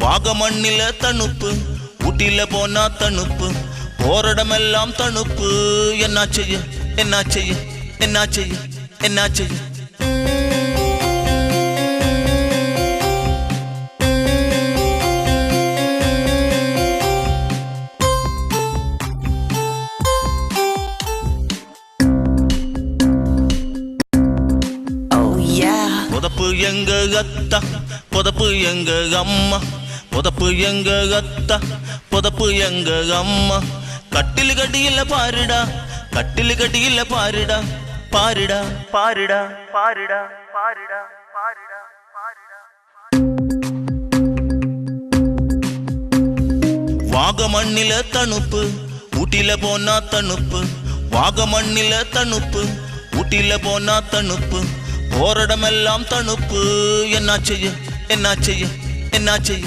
வாகமண்ணில தணுப்பு, ஊட்டில போனா தணுப்பு, போரிடமெல்லாம் தணுப்பு. என்ன செய்ய என்ன செய்ய என்ன செய்ய என்ன செய்ய? புதப்பு எங்க அத்தா, புதப்பு எங்க அம்மா, புதப்பு எங்க அத்தா, புதப்பு எங்க அம்மா. கட்டில் கட்டியில பாருடா, கட்டில் கட்டியில பாருடா, பாருடா பாருடா பாருடா பாருடா பாருடா பாருடா. வாகமண்ணில தணுப்பு, ஊட்டில போனா தணுப்பு, வாகமண்ணில தணுப்பு, ஊட்டில போனா தணுப்பு, போரிடமெல்லாம் தணுப்பு. என்ன செய்ய என்ன செய்ய என்ன செய்ய?